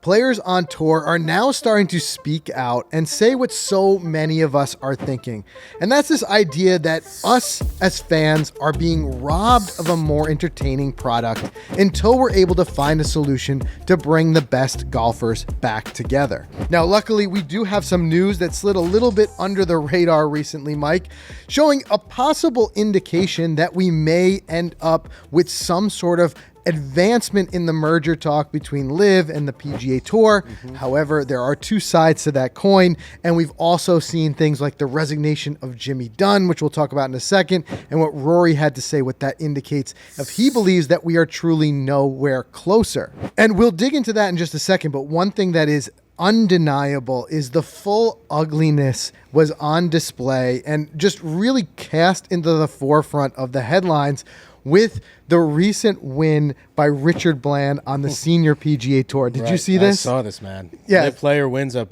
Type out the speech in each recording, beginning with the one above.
Players on tour are now starting to speak out and say what so many of us are thinking. And that's this idea that us as fans are being robbed of a more entertaining product until we're able to find a solution to bring the best golfers back together. Now, luckily, we do have some news that slid a little bit under the radar recently, Mike, showing a possible indication that we may end up with some sort of advancement in the merger talk between LIV and the PGA Tour. However, there are two sides to that coin, and we've also seen things like the resignation of Jimmy Dunn, which we'll talk about in a second, and what Rory had to say, what that indicates if he believes that we are truly nowhere closer. And we'll dig into that in just a second, but one thing that is undeniable is the full ugliness was on display and just really cast into the forefront of the headlines with the recent win by Richard Bland on the senior PGA Tour. Did you see this? I saw this, man. Yeah. The player wins a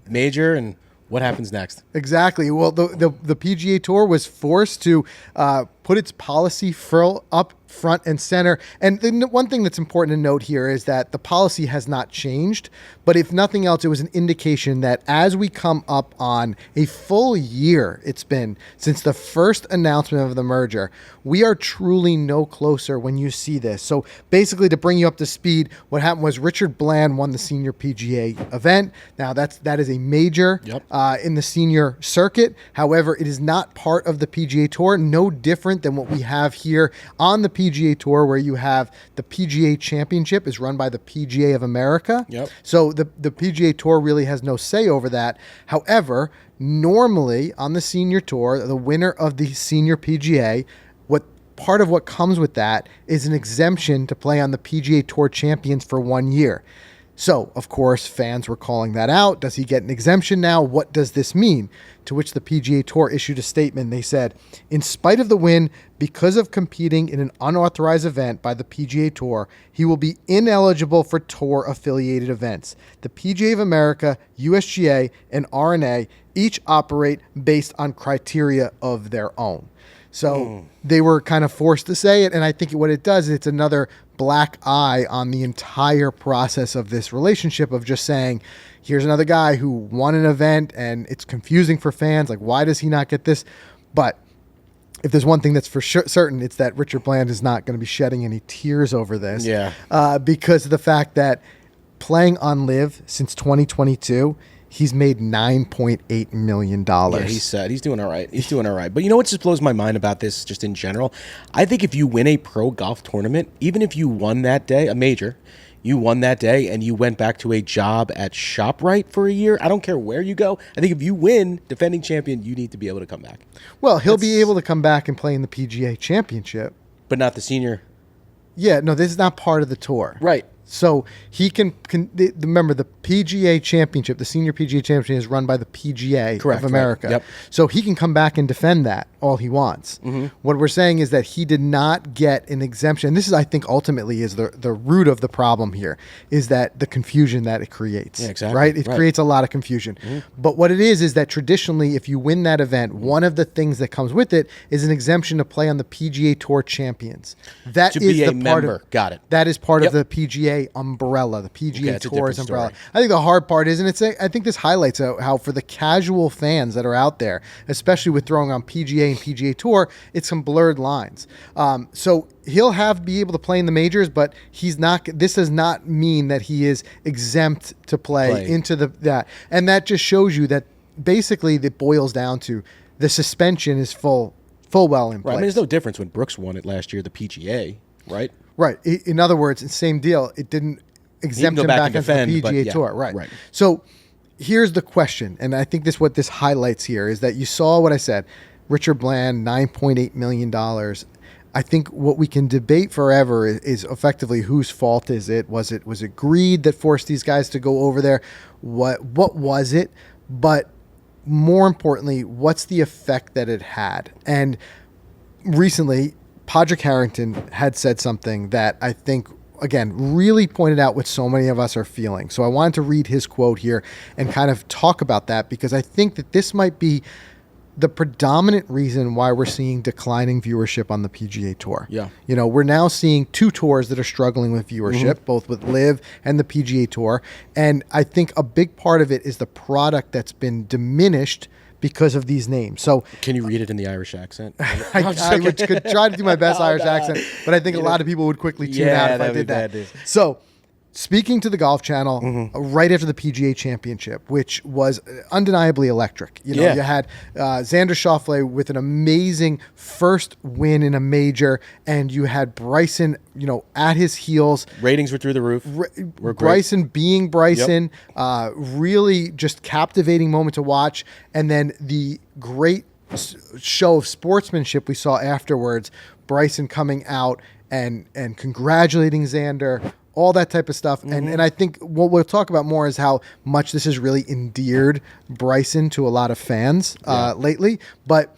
major, and what happens next? Exactly. Well, the PGA Tour was forced to put its policy up front and center. And the one thing that's important to note here is that the policy has not changed, but if nothing else, it was an indication that as we come up on a full year, it's been since the first announcement of the merger, we are truly no closer when you see this. So basically, to bring you up to speed, what happened was Richard Bland won the senior PGA event. Now that is a major in the senior circuit. However, it is not part of the PGA Tour, no different than what we have here on the PGA Tour, where you have the PGA Championship is run by the PGA of America. So the PGA Tour really has no say over that. However, normally on the senior tour, the winner of the senior PGA, part of what comes with that is an exemption to play on the PGA Tour Champions for 1 year. So, of course, fans were calling that out. Does he get an exemption now? What does this mean? To which the PGA Tour issued a statement. They said, in spite of the win, because of competing in an unauthorized event by the PGA Tour, he will be ineligible for tour-affiliated events. The PGA of America, USGA, and R&A each operate based on criteria of their own. So they were kind of forced to say it, and I think what it does is it's another black eye on the entire process of this relationship of just saying, here's another guy who won an event, and it's confusing for fans. Like, why does he not get this? But if there's one thing that's for certain, it's that Richard Bland is not going to be shedding any tears over this. Because of the fact that playing on LIV since 2022, he's made $9.8 million. Yeah, he's sad. He's doing all right. He's doing all right. But you know what just blows my mind about this just in general? I think if you win a pro golf tournament, even if you won that day, a major, you won that day and you went back to a job at ShopRite for a year, I don't care where you go. I think if you win defending champion, you need to be able to come back. Well, he'll be able to come back and play in the PGA Championship. But not the senior. Yeah, no, this is not part of the tour. Right. So he can remember the PGA Championship, the senior PGA Championship is run by the PGA of America. Right. Yep. So he can come back and defend that all he wants. What we're saying is that he did not get an exemption. This is, I think, ultimately is the root of the problem here, is that the confusion that it creates. Yeah, exactly. Right? It creates a lot of confusion. But what it is that traditionally, if you win that event, one of the things that comes with it is an exemption to play on the PGA Tour Champions. That to is be a the part member. of, Got it. That is part of the PGA umbrella, the PGA Tour's umbrella. I think the hard part is, and I think this highlights how for the casual fans that are out there, especially with throwing on PGA and PGA Tour, it's some blurred lines. So he'll be able to play in the majors, but he's not. This does not mean that he is exempt to play into that, and that just shows you that basically it boils down to the suspension is full well in place. Right. I mean, there's no difference when Brooks won it last year, the PGA, right? Right. In other words, the same deal. It didn't exempt him back into the PGA Tour. Right. So here's the question, and I think what this highlights here is that you saw what I said. Richard Bland, $9.8 million. I think what we can debate forever is effectively whose fault is it? Was it greed that forced these guys to go over there? What was it? But more importantly, what's the effect that it had? And recently, Padraig Harrington had said something that I think, again, really pointed out what so many of us are feeling. So I wanted to read his quote here and kind of talk about that, because I think that this might be the predominant reason why we're seeing declining viewership on the PGA Tour. Yeah. You know, we're now seeing two tours that are struggling with viewership, both with LIV and the PGA Tour. And I think a big part of it is the product that's been diminished because of these names. So Can you read it in the Irish accent? I could try to do my best Irish accent, but I think a lot of people would quickly tune out if I did that. So, speaking to the Golf Channel right after the PGA Championship, which was undeniably electric. You know, you had Xander Schauffele with an amazing first win in a major, and you had Bryson, you know, at his heels. Ratings were through the roof. Were Bryson being Bryson, really just captivating moment to watch. And then the great show of sportsmanship we saw afterwards, Bryson coming out and congratulating Xander, all that type of stuff. And I think what we'll talk about more is how much this has really endeared Bryson to a lot of fans lately. But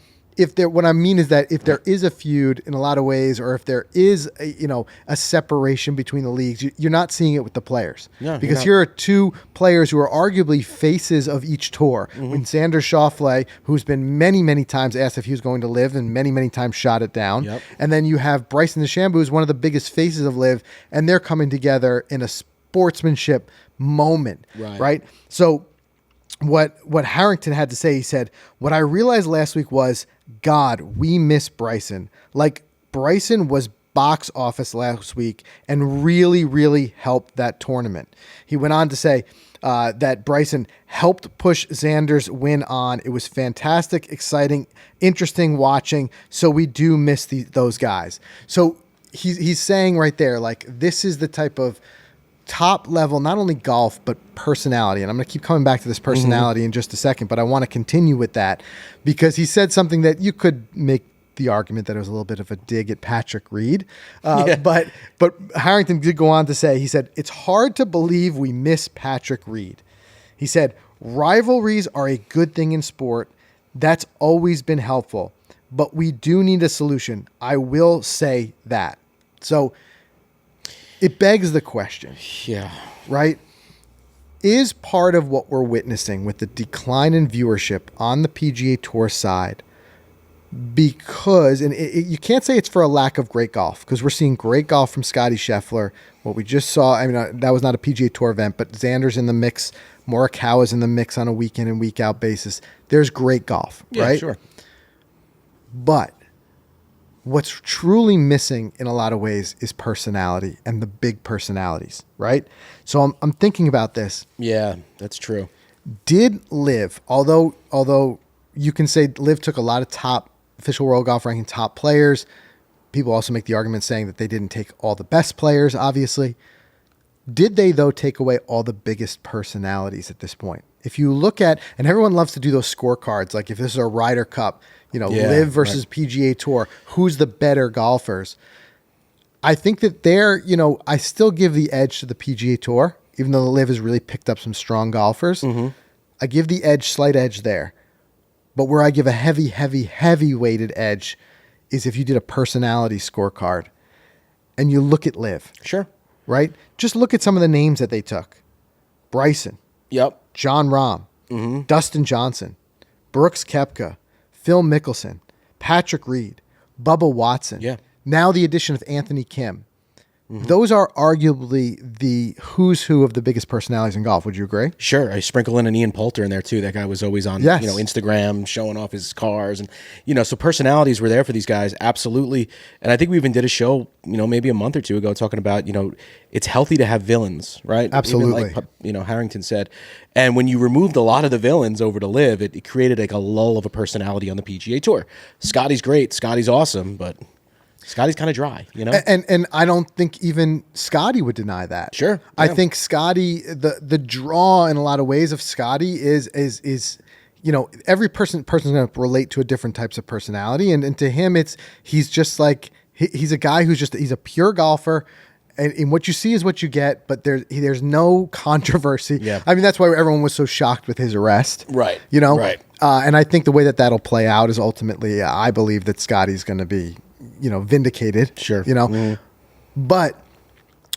what I mean is that if there is a feud in a lot of ways, or if there is a separation between the leagues, you're not seeing it with the players. No, because here are two players who are arguably faces of each tour. When Xander Schauffele, who's been many, many times asked if he was going to LIV and many, many times shot it down. And then you have Bryson DeChambeau, who's one of the biggest faces of LIV, and they're coming together in a sportsmanship moment. Right? So what Harrington had to say, he said, "What I realized last week was, God, we miss Bryson. Like, Bryson was box office last week and really, really helped that tournament." He went on to say that Bryson helped push Xander's win on. It was fantastic, exciting, interesting watching. So we do miss those guys. So he's saying right there, like, this is the type of top level, not only golf, but personality. And I'm going to keep coming back to this personality in just a second, but I want to continue with that because he said something that you could make the argument that it was a little bit of a dig at Patrick Reed. But Harrington did go on to say, he said, "It's hard to believe we miss Patrick Reed." He said, "Rivalries are a good thing in sport. That's always been helpful, but we do need a solution. I will say that." So it begs the question. Right? Is part of what we're witnessing with the decline in viewership on the PGA Tour side because, and you can't say it's for a lack of great golf, because we're seeing great golf from Scottie Scheffler. What we just saw, I mean, that was not a PGA Tour event, but Xander's in the mix. Morikawa's in the mix on a week in and week out basis. There's great golf, right? Sure. But what's truly missing in a lot of ways is personality, and the big personalities, right? So I'm thinking about this. Yeah, that's true. Did LIV, although you can say LIV took a lot of top official world golf ranking top players, people also make the argument saying that they didn't take all the best players, obviously. Did they, though, take away all the biggest personalities at this point? If you look at, and everyone loves to do those scorecards, like if this is a Ryder Cup, LIV versus PGA Tour, who's the better golfers? I think that I still give the edge to the PGA Tour, even though the LIV has really picked up some strong golfers. I give the slight edge there. But where I give a heavy weighted edge is if you did a personality scorecard and you look at LIV. Sure. Right? Just look at some of the names that they took. Bryson. Yep. John Rahm. Dustin Johnson. Brooks Koepka. Phil Mickelson. Patrick Reed. Bubba Watson. Yeah. Now the addition of Anthony Kim. Those are arguably the who's who of the biggest personalities in golf. Would you agree? Sure. I sprinkle in an Ian Poulter in there too. That guy was always on Instagram showing off his cars, and so personalities were there for these guys, absolutely. And I think we even did a show, maybe a month or two ago, talking about it's healthy to have villains, right? Absolutely. Even like Harrington said. And when you removed a lot of the villains over to LIV, it created like a lull of a personality on the PGA Tour. Scotty's great. Scotty's awesome, but Scotty's kind of dry, And I don't think even Scotty would deny that. Sure. Yeah. I think Scotty, the draw in a lot of ways of Scotty is every person's going to relate to a different types of personality. And to him, he's just like, he's a guy he's a pure golfer. And what you see is what you get, but there's no controversy. Yeah. I mean, that's why everyone was so shocked with his arrest. Right. Right. And I think the way that'll play out is ultimately, I believe that Scotty's going to be, vindicated. Sure. But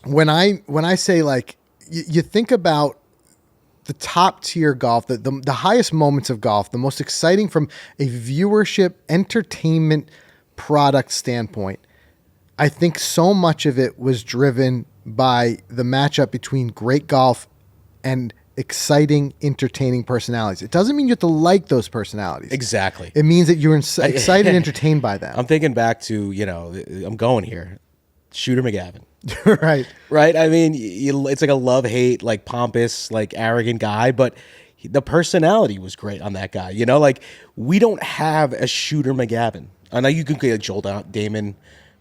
when I say, like, you think about the top tier golf, the highest moments of golf, the most exciting from a viewership entertainment product standpoint, I think so much of it was driven by the matchup between great golf and exciting, entertaining personalities. It doesn't mean you have to like those personalities. Exactly. It means that you're excited and entertained by them. I'm thinking back to, I'm going here. Shooter McGavin. Right. Right? I mean, it's like a love-hate, like pompous, like arrogant guy, but the personality was great on that guy. Like we don't have a Shooter McGavin. I know you can get Joel Damon,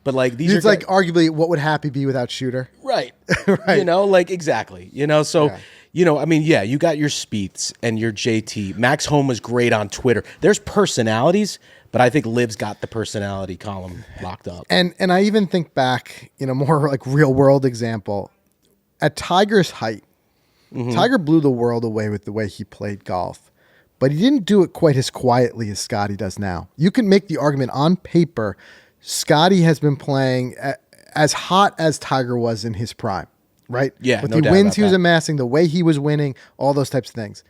but like these it's are like arguably what would Happy be without Shooter? Right. Right. Like exactly. So I mean, yeah, you got your Spieths and your JT. Max Home was great on Twitter. There's personalities, but I think Liv's got the personality column locked up. And I even think back, more like real world example. At Tiger's height, Tiger blew the world away with the way he played golf, but he didn't do it quite as quietly as Scotty does now. You can make the argument on paper, Scotty has been playing as hot as Tiger was in his prime, right? Yeah, with no the doubt wins about he was that. amassing, the way he was winning, all those types of things.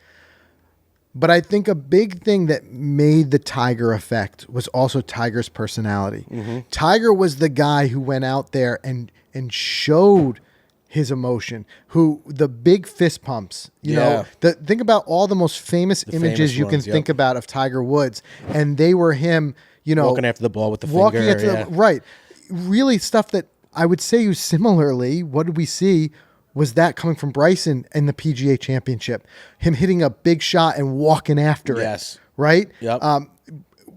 But I think a big thing that made the Tiger effect was also Tiger's personality. Tiger was the guy who went out there and showed his emotion, who the big fist pumps, think about all the most famous images famous you can ones, think about of Tiger Woods, and they were him, walking after the ball with the finger. Right. Really stuff that I would say similarly, what did we see was that coming from Bryson in the PGA Championship, him hitting a big shot and walking after Yes. it, right? Yep.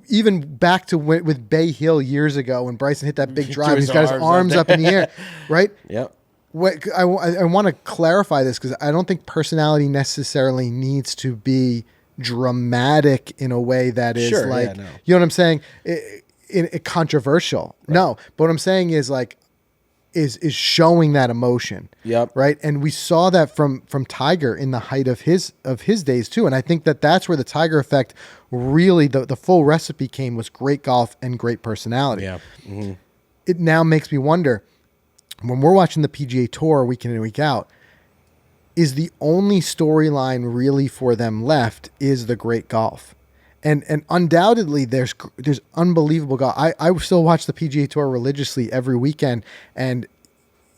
Even back to with Bay Hill years ago when Bryson hit that big drive, his he's got his arms arms up up in the air, right? Yep. I want to clarify this because I don't think personality necessarily needs to be dramatic in a way that is Sure, like, yeah, no. you know what I'm saying? Controversial. Right. No, but what I'm saying is like, is showing that emotion. Yep. Right. And we saw that from Tiger in the height of his days too. And I think that's where the Tiger effect really, the full recipe came, was great golf and great personality. Yeah. Mm-hmm. It now makes me wonder, when we're watching the PGA Tour week in and week out, is the only storyline really for them left is the great golf. And undoubtedly there's unbelievable golf. I still watch the PGA Tour religiously every weekend, and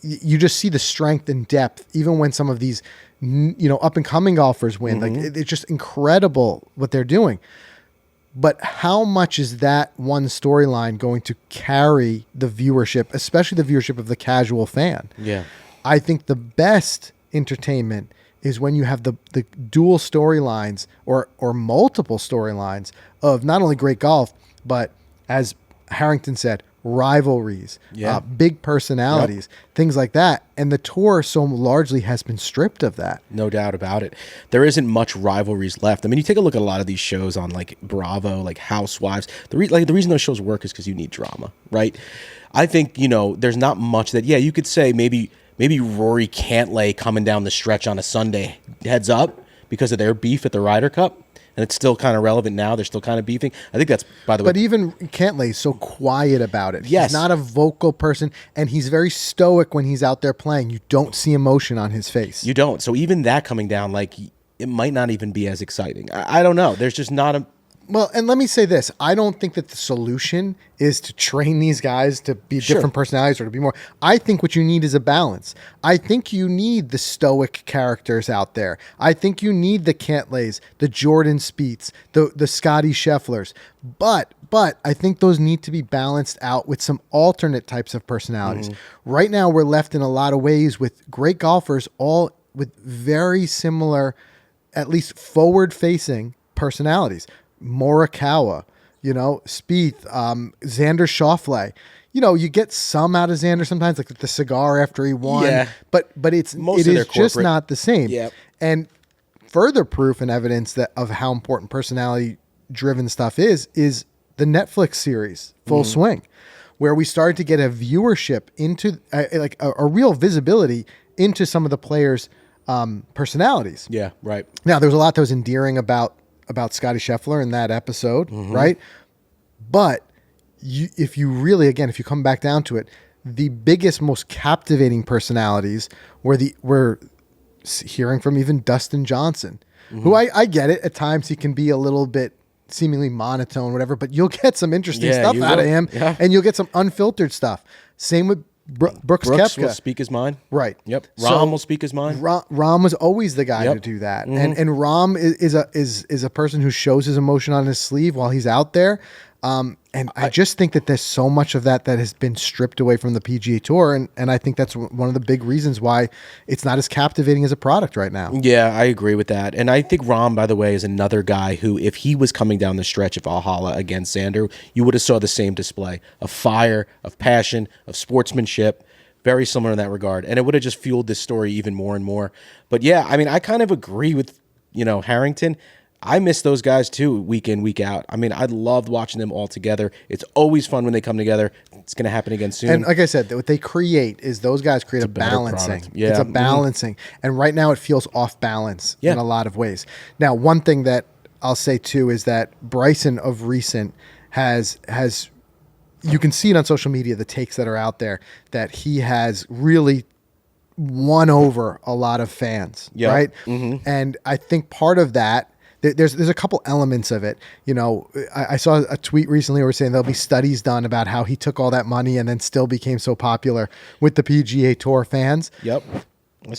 you just see the strength and depth, even when some of these, up and coming golfers win. Like it's just incredible what they're doing. But how much is that one storyline going to carry the viewership, especially the viewership of the casual fan? Yeah. I think the best entertainment is when you have the dual storylines or multiple storylines of not only great golf, but as Harrington said, rivalries, big personalities, things like that. And the tour so largely has been stripped of that. No doubt about it. There isn't much rivalries left. I mean, you take a look at a lot of these shows on like Bravo, like Housewives. The reason those shows work is because you need drama, right? I think, there's not much that, you could say maybe Rory Cantlay coming down the stretch on a Sunday heads up because of their beef at the Ryder Cup. And it's still kind of relevant now. They're still kind of beefing. I think that's, by the way. But even Cantlay's so quiet about it. Yes. He's not a vocal person, and he's very stoic when he's out there playing. You don't see emotion on his face. You don't. So even that coming down, like, it might not even be as exciting. I don't know. There's just not a... Well, and let me say this. I don't think that the solution is to train these guys to be different personalities or to be more. I think what you need is a balance. I think you need the stoic characters out there. I think you need the Cantlays, the Jordan Spieths, the Scotty Schefflers. But I think those need to be balanced out with some alternate types of personalities. Right now, we're left in a lot of ways with great golfers, all with very similar, at least forward-facing personalities. Morikawa, Spieth, Xander Schauffele. You get some out of Xander sometimes, like the cigar after he won. Yeah. But it is just not the same. Yep. And further proof and evidence of how important personality-driven stuff is the Netflix series Full Swing, where we started to get a viewership into a real visibility into some of the players' personalities. Yeah, right. Now, there was a lot that was endearing about Scotty Scheffler in that episode, right? But if you come back down to it, the biggest, most captivating personalities were hearing from even Dustin Johnson, who I get it. At times he can be a little bit seemingly monotone, whatever, but you'll get some interesting stuff out of him, and you'll get some unfiltered stuff. Same with Brooks Koepka. Will speak his mind. Right. Yep. Rahm will speak his mind. Rahm was always the guy to do that. And Rahm is a person who shows his emotion on his sleeve while he's out there. And I just think that there's so much of that has been stripped away from the PGA Tour, and I think that's one of the big reasons why it's not as captivating as a product right now. Yeah, I agree with that. And I think Rahm, by the way, is another guy who, if he was coming down the stretch of Valhalla against Xander, you would have saw the same display of fire, of passion, of sportsmanship, very similar in that regard. And it would have just fueled this story even more and more. But yeah, I mean, I kind of agree with, Harrington. I miss those guys too, week in, week out. I mean, I loved watching them all together. It's always fun when they come together. It's going to happen again soon. And like I said, what they create is those guys create a balancing. Yeah. It's a balancing. And right now it feels off balance in a lot of ways. Now, one thing that I'll say too is that Bryson of recent has you can see it on social media, the takes that are out there, that he has really won over a lot of fans, right? And I think part of that, there's a couple elements of it. I saw a tweet recently where saying there'll be studies done about how he took all that money and then still became so popular with the PGA Tour fans. Yep.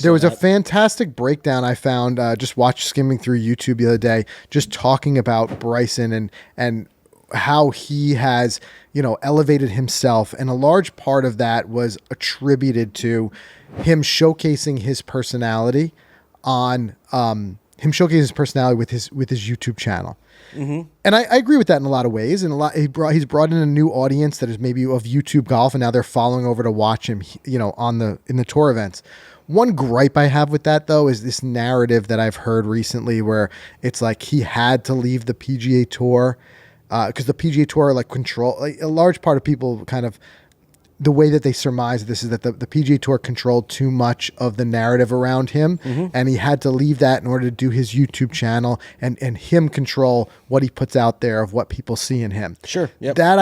There was a fantastic breakdown I found, just skimming through YouTube the other day, just talking about Bryson and how he has, elevated himself. And a large part of that was attributed to him showcasing his personality with his YouTube channel. And I agree with that in a lot of ways. And he's brought in a new audience that is maybe of YouTube golf, and now they're following over to watch him, in the tour events. One gripe I have with that, though, is this narrative that I've heard recently where it's like he had to leave the PGA Tour because the PGA Tour control a large part of people kind of. The way that they surmise this is that the PGA Tour controlled too much of the narrative around him, and he had to leave that in order to do his YouTube channel and him control what he puts out there of what people see in him. Sure. Yep. That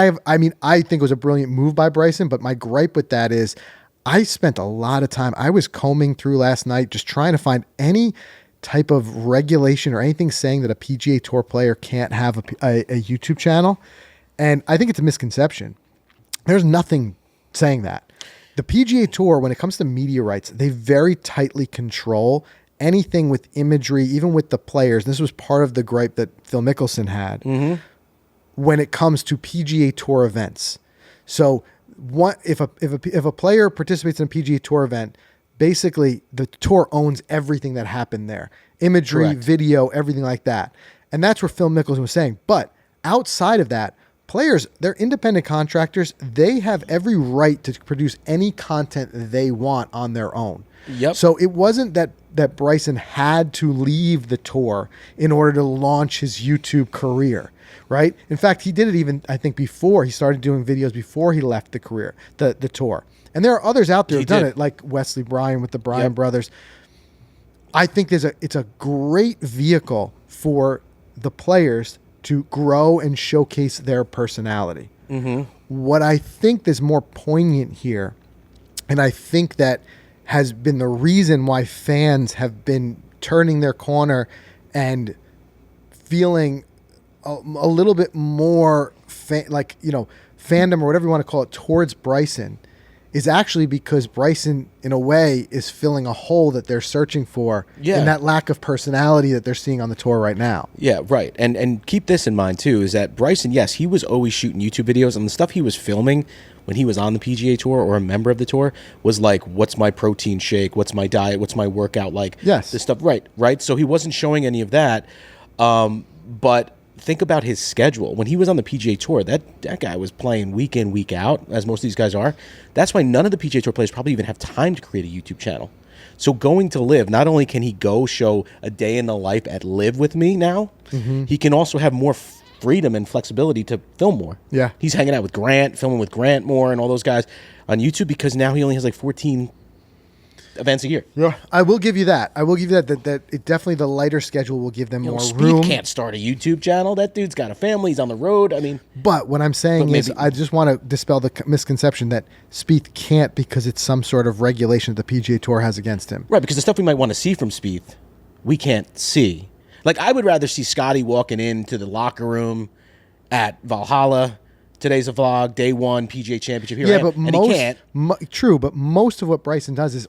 I think was a brilliant move by Bryson, but my gripe with that is I spent a lot of time. I was combing through last night just trying to find any type of regulation or anything saying that a PGA Tour player can't have a YouTube channel, and I think it's a misconception. There's nothing saying that. The PGA Tour, when it comes to media rights, they very tightly control anything with imagery, even with the players. This was part of the gripe that Phil Mickelson had when it comes to PGA Tour events. So if a player participates in a PGA Tour event, basically the tour owns everything that happened there. Imagery, Correct. video, everything like that. And that's where Phil Mickelson was saying. But outside of that, players, they're independent contractors. They have every right to produce any content they want on their own. Yep. So it wasn't that Bryson had to leave the tour in order to launch his YouTube career, right? In fact, he did it even, I think, before he started doing videos before he left the career, the tour. And there are others out there who've done it, like Wesley Bryan with the Bryan brothers. I think it's a great vehicle for the players to grow and showcase their personality. What I think is more poignant here, and I think that has been the reason why fans have been turning their corner and feeling a little bit more fandom or whatever you want to call it towards Bryson, is actually because Bryson, in a way, is filling a hole that they're searching for in that lack of personality that they're seeing on the tour right now. Yeah, right. And keep this in mind, too, is that Bryson, yes, he was always shooting YouTube videos, and the stuff he was filming when he was on the PGA Tour or a member of the tour was like, what's my protein shake? What's my diet? What's my workout? Like, yes. This stuff, right? So he wasn't showing any of that, but think about his schedule. When he was on the PGA Tour, that guy was playing week in, week out, as most of these guys are. That's why none of the PGA Tour players probably even have time to create a YouTube channel. So going to LIV, not only can he go show a day in the life at LIV with me now, he can also have more freedom and flexibility to film more. Yeah. He's hanging out with Grant, filming with Grant more and all those guys on YouTube because now he only has like 14 events a year. Yeah, I will give you that. I will give you that it definitely, the lighter schedule will give them more room. Speed can't start a YouTube channel. That dude's got a family. He's on the road. I mean, but what I'm saying is, I just want to dispel the misconception that Spieth can't because it's some sort of regulation that the PGA Tour has against him. Right, because the stuff we might want to see from Spieth, we can't see. Like, I would rather see Scotty walking into the locker room at Valhalla. Today's a vlog, day one, PGA Championship. Here, yeah, but and he can't. True, but most of what Bryson does is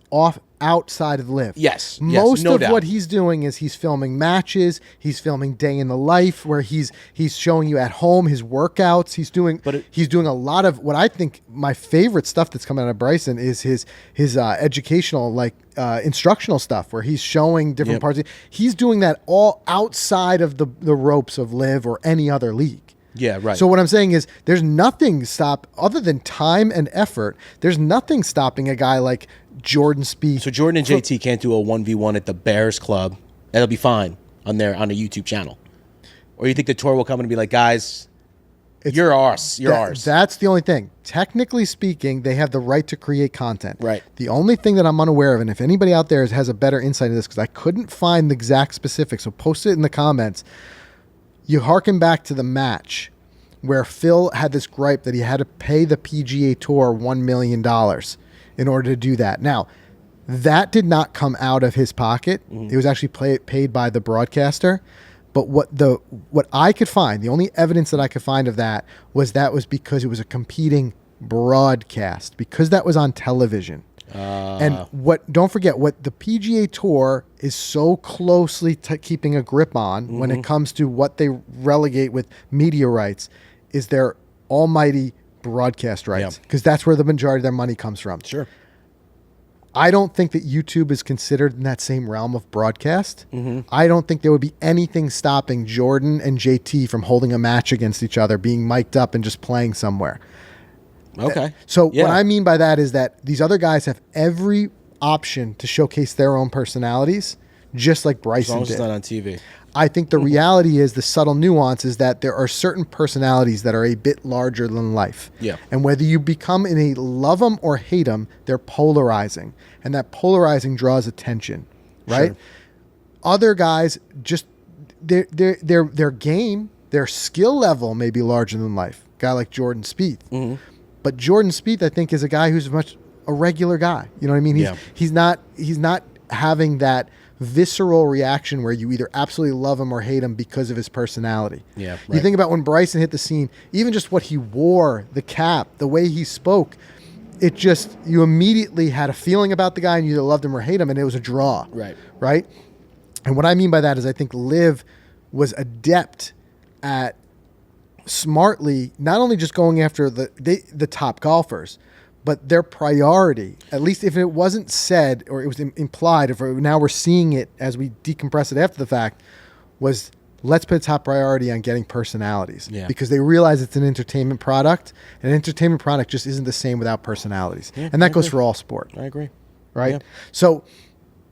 outside of LIV. Yes, most no of doubt. what he's doing is he's filming matches. He's filming day in the life where he's showing you at home his workouts. He's doing a lot of what I think my favorite stuff that's coming out of Bryson is his educational, like instructional stuff where he's showing different parts. He's doing that all outside of the ropes of LIV or any other league. Yeah, right. So what I'm saying is there's nothing other than time and effort. There's nothing stopping a guy like Jordan Spieth. So Jordan and JT can't do a 1v1 at the Bears Club. That'll be fine on a YouTube channel. Or you think the tour will come and be like, guys, you're ours. You're ours. That's the only thing. Technically speaking, they have the right to create content. Right. The only thing that I'm unaware of, and if anybody out there has a better insight into this, because I couldn't find the exact specifics, so post it in the comments. You harken back to the match where Phil had this gripe that he had to pay the PGA Tour $1 million in order to do that. Now, that did not come out of his pocket. It was actually paid by the broadcaster. But what I could find, the only evidence that I could find of that was because it was a competing broadcast, because that was on television. And don't forget what the PGA Tour is so closely keeping a grip on when it comes to what they relegate with media rights is their almighty broadcast rights, because that's where the majority of their money comes from. Sure. I don't think that YouTube is considered in that same realm of broadcast. I don't think there would be anything stopping Jordan and JT from holding a match against each other, being mic'd up and just playing somewhere. Okay. So what I mean by that is that these other guys have every option to showcase their own personalities, just like Bryson did. As long as it's not on TV. I think the reality is the subtle nuance is that there are certain personalities that are a bit larger than life. Yeah. And whether you become in a love them or hate them, they're polarizing. And that polarizing draws attention, right? Sure. Other guys just, their game, their skill level may be larger than life. A guy like Jordan Spieth. But Jordan Spieth, I think, is a guy who's a regular guy. You know what I mean? He's not having that visceral reaction where you either absolutely love him or hate him because of his personality. Yeah, right. You think about when Bryson hit the scene, even just what he wore, the cap, the way he spoke, you immediately had a feeling about the guy and you either loved him or hate him, and it was a draw. Right? And what I mean by that is I think LIV was adept at smartly not only just going after the top golfers, but their priority, at least if it wasn't said or it was implied, now we're seeing it as we decompress it after the fact, was let's put top priority on getting personalities. Because they realize it's an entertainment product, and an entertainment product just isn't the same without personalities. And that goes for all sport. I agree. Right? Yeah. So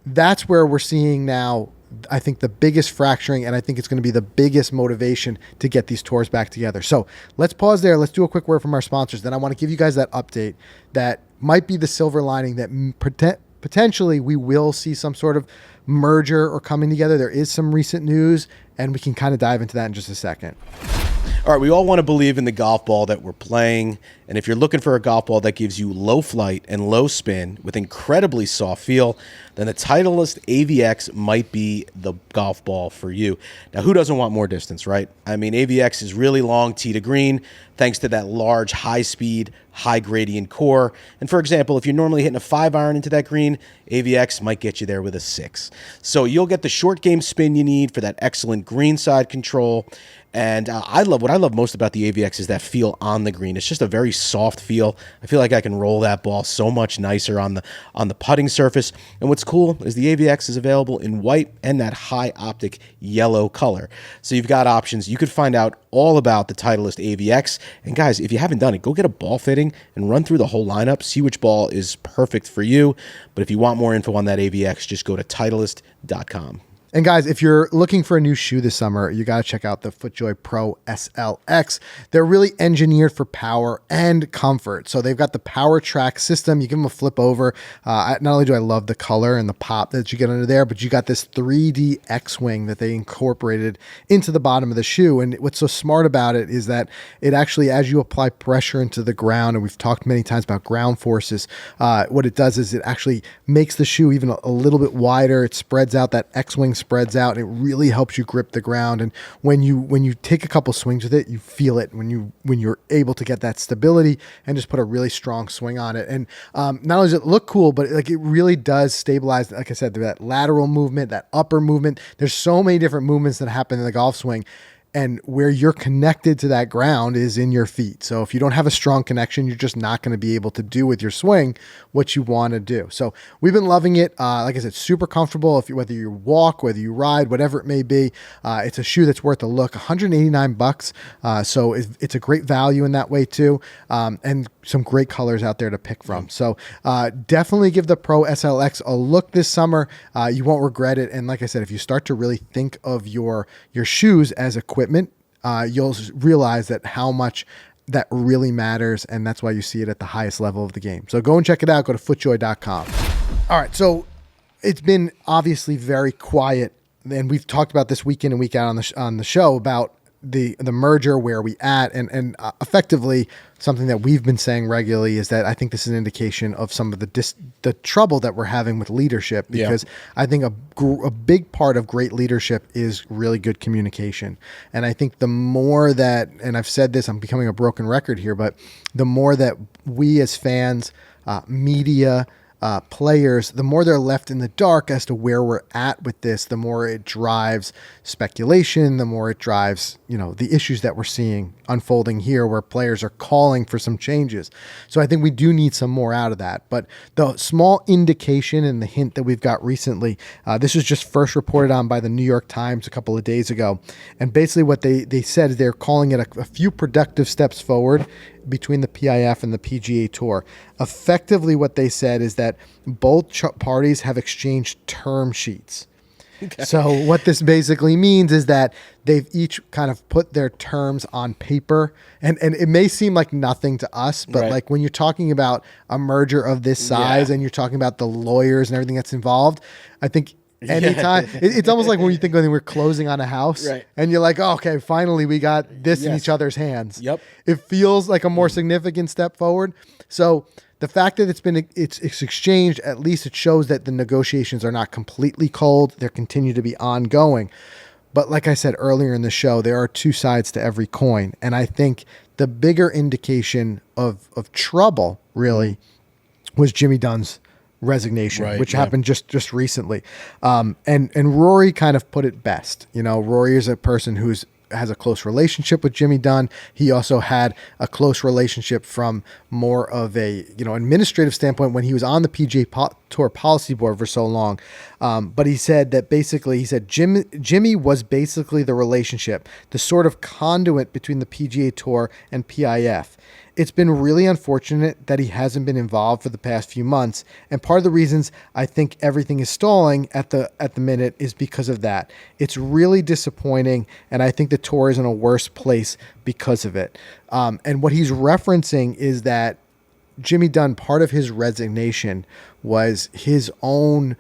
that's where we're seeing now, I think, the biggest fracturing, and I think it's going to be the biggest motivation to get these tours back together. So let's pause there. Let's do a quick word from our sponsors. Then I want to give you guys that update that might be the silver lining that potentially we will see some sort of merger or coming together. There is some recent news, and we can kind of dive into that in just a second. All right, we all want to believe in the golf ball that we're playing, and if you're looking for a golf ball that gives you low flight and low spin with incredibly soft feel, then the Titleist AVX might be the golf ball for you. Now, who doesn't want more distance, right? I mean, AVX is really long tee to green thanks to that large, high-speed, high-gradient core. And for example, if you're normally hitting a 5-iron into that green, AVX might get you there with a 6. So you'll get the short game spin you need for that excellent greenside control. And what I love most about the AVX is that feel on the green. It's just a very soft feel. I feel like I can roll that ball so much nicer on the putting surface. And what's cool is the AVX is available in white and that high optic yellow color. So you've got options. You could find out all about the Titleist AVX. And guys, if you haven't done it, go get a ball fitting and run through the whole lineup. See which ball is perfect for you. But if you want more info on that AVX, just go to Titleist.com. And guys, if you're looking for a new shoe this summer, you got to check out the FootJoy Pro SLX. They're really engineered for power and comfort. So they've got the Power Track system. You give them a flip over. Not only do I love the color and the pop that you get under there, but you got this 3D X-wing that they incorporated into the bottom of the shoe. And what's so smart about it is that it actually, as you apply pressure into the ground, and we've talked many times about ground forces, what it does is it actually makes the shoe even a little bit wider. It spreads out, that X-wing spreads out. It really helps you grip the ground. And when you take a couple swings with it, you feel it when you're able to get that stability and just put a really strong swing on it. And not only does it look cool, but like it really does stabilize, like I said, that lateral movement, that upper movement. There's so many different movements that happen in the golf swing. And where you're connected to that ground is in your feet. So if you don't have a strong connection, you're just not going to be able to do with your swing what you want to do. So we've been loving it. Like I said, super comfortable. Whether you walk, whether you ride, whatever it may be, it's a shoe that's worth a look. $189. So it's a great value in that way too. And some great colors out there to pick from. So definitely give the Pro SLX a look this summer. You won't regret it. And like I said, if you start to really think of your shoes as equipment, you'll realize that how much that really matters, and that's why you see it at the highest level of the game. So go and check it out. Go to footjoy.com. All right, so it's been obviously very quiet, and we've talked about this week in and week out on the show about the merger, where we at, and effectively something that we've been saying regularly is that I think this is an indication of some of the trouble that we're having with leadership, because I think a big part of great leadership is really good communication. And I think the more that, and I've said this, I'm becoming a broken record here, but the more that we as fans, media, players, the more they're left in the dark as to where we're at with this, the more it drives speculation, the more it drives, the issues that we're seeing unfolding here, where players are calling for some changes. So I think we do need some more out of that. But the small indication and the hint that we've got recently, this was just first reported on by the New York Times a couple of days ago. And basically what they said is they're calling it a few productive steps forward between the PIF and the PGA Tour. Effectively, what they said is that both parties have exchanged term sheets. Okay. So what this basically means is that they've each kind of put their terms on paper, and it may seem like nothing to us, but like when you're talking about a merger of this size and you're talking about the lawyers and everything that's involved, I think anytime it's almost like when you think when we're closing on a house and you're like, oh, okay, finally we got this in each other's hands. It feels like a more significant step forward. So the fact that it's exchanged, at least it shows that the negotiations are not completely cold. They continue to be ongoing. But like I said earlier in the show, there are two sides to every coin. And I think the bigger indication of trouble really was Jimmy Dunn's resignation, which happened just recently. And Rory kind of put it best. Rory is a person who has a close relationship with Jimmy Dunn. He also had a close relationship from more of a administrative standpoint when he was on the PGA Tour policy board for so long. But he said that basically, Jimmy was basically the relationship, the sort of conduit between the PGA Tour and PIF. It's been really unfortunate that he hasn't been involved for the past few months. And part of the reasons I think everything is stalling at the minute is because of that. It's really disappointing. And I think the tour is in a worse place because of it. And what he's referencing is that Jimmy Dunn, part of his resignation was his own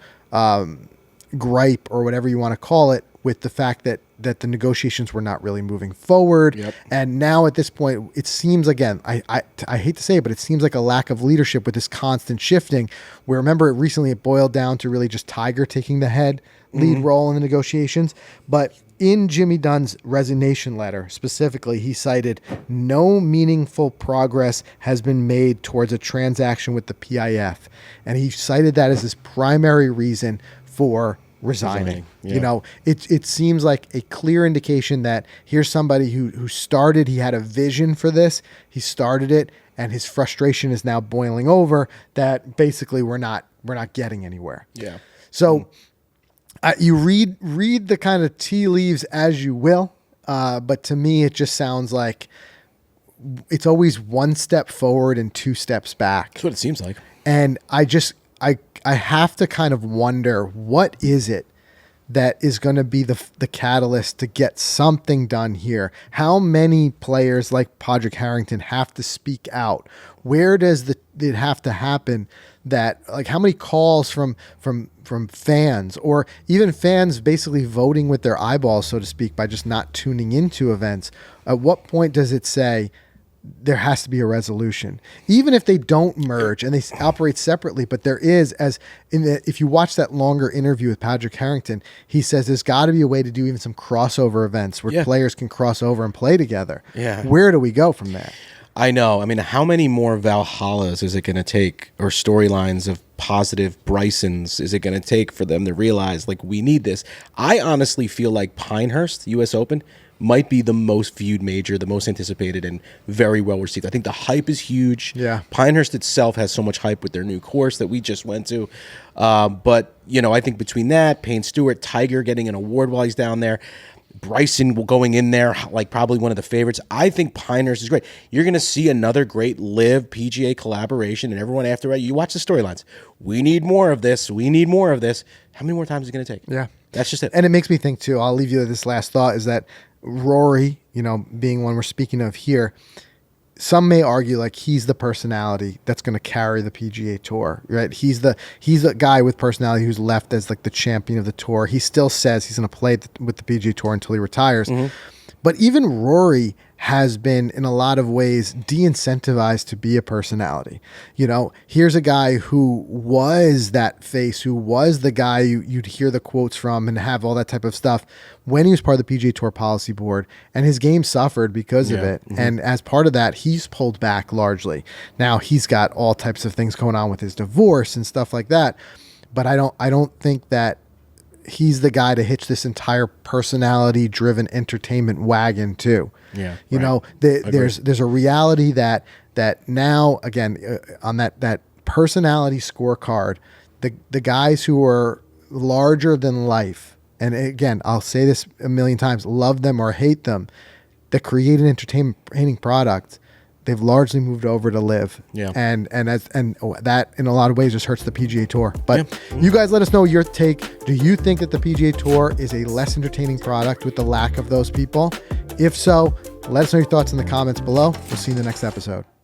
gripe, or whatever you want to call it, with the fact that the negotiations were not really moving forward. And now at this point, it seems, again, I hate to say it, but it seems like a lack of leadership with this constant shifting, where, remember, recently it boiled down to really just Tiger taking the lead role in the negotiations. But in Jimmy Dunn's resignation letter, specifically, he cited no meaningful progress has been made towards a transaction with the PIF. And he cited that as his primary reason for resigning. It seems like a clear indication that here's somebody who started, he had a vision for this, he started it, and his frustration is now boiling over that basically we're not getting anywhere. So you read the kind of tea leaves as you will, but to me it just sounds like it's always one step forward and two steps back. That's what it seems like. And I have to kind of wonder, what is it that is going to be the catalyst to get something done here? How many players like Padraig Harrington have to speak out? Where does it have to happen? That, like, how many calls from fans, or even fans basically voting with their eyeballs, so to speak, by just not tuning into events? At what point does it say there has to be a resolution, even if they don't merge and they operate separately? But there is, if you watch that longer interview with Padraig Harrington, he says there's got to be a way to do even some crossover events where players can cross over and play together. Yeah. Where do we go from there? I know. I mean, how many more Valhallas is it going to take, or storylines of positive Brysons is it going to take for them to realize, like, we need this? I honestly feel like Pinehurst, U.S. Open, might be the most viewed major, the most anticipated, and very well received. I think the hype is huge. Yeah. Pinehurst itself has so much hype with their new course that we just went to. But, you know, I think between that, Payne Stewart, Tiger getting an award while he's down there, Bryson going in there like probably one of the favorites. I think Pinehurst is great. You're going to see another great LIV PGA collaboration, and everyone after it, you watch the storylines. We need more of this. We need more of this. How many more times is it going to take? Yeah. That's just it. And it makes me think too, I'll leave you with this last thought, is that Rory, you know, being one we're speaking of here, some may argue like he's the personality that's going to carry the PGA Tour, right? He's the guy with personality who's left as like the champion of the tour. He still says he's going to play with the PGA Tour until he retires. Mm-hmm. But even Rory has been, in a lot of ways, de-incentivized to be a personality. You know, here's a guy who was that face, who was the guy you'd hear the quotes from and have all that type of stuff when he was part of the PGA Tour policy board, and his game suffered because of it. Mm-hmm. And as part of that, he's pulled back largely. Now he's got all types of things going on with his divorce and stuff like that. But I don't think that he's the guy to hitch this entire personality-driven entertainment wagon to. Yeah, you know, there's a reality that now, again, on that personality scorecard, the guys who are larger than life, and again, I'll say this a million times, love them or hate them, that create an entertaining product, they've largely moved over to LIV. Yeah. And that in a lot of ways just hurts the PGA Tour. But you guys let us know your take. Do you think that the PGA Tour is a less entertaining product with the lack of those people? If so, let us know your thoughts in the comments below. We'll see you in the next episode.